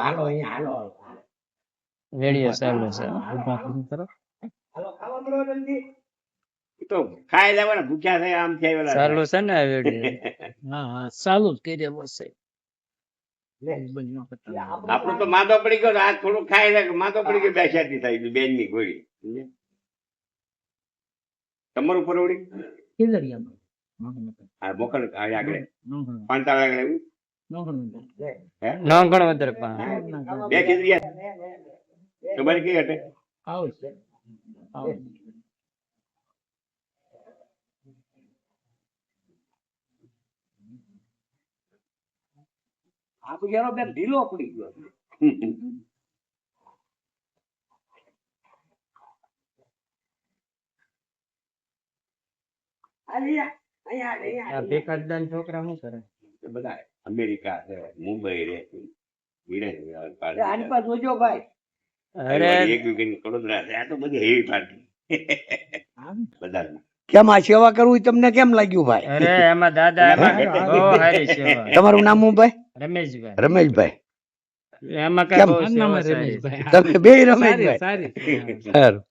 હાલો અહીંયા હાલો રેડિયો ચાલુ છે. હાલો ખાવા મળો જલ્દી. ઈ તો ખાઈ લેવાના ભૂખ્યા થાય આમ થાય ઓલા ચાલુ છે ને આ રેડિયો? ચાલુ જ કરી દેવો છે. આપણું તો માદો પડી ગયો આ થોડું ખાઈ લે માદો પડી ગયો બેસાતી થાય બેન ની ગોળી તમારું પરવડી આ મોકલ આગળ 5 આગળ એવું નોંધણ વધારે પણ બે ખીચડિયા તમારી કઈ હટે આ બિચારો બેન ઢીલો પડી ગયો. આ ભેખાદાન છોકરા શું કરે? બધા અમેરિકા છે મુંબઈ રહે છે આની પાસે જોજો ભાઈ. અરે એક વીકેન્ડ વડોદરા છે આ તો બધી હેવી પાર્ટી બધા કેમ આ સેવા કરવું તમને કેમ લાગ્યું ભાઈ? અરે એમાં દાદા એમાં બહુ સારી સેવા. તમારું નામ શું ભાઈ? રમેશભાઈ રમેશભાઈ. એમાં કઈ કેમ? બહુ સેવા સારી છે. તમે બે રમેશભાઈ. સારું.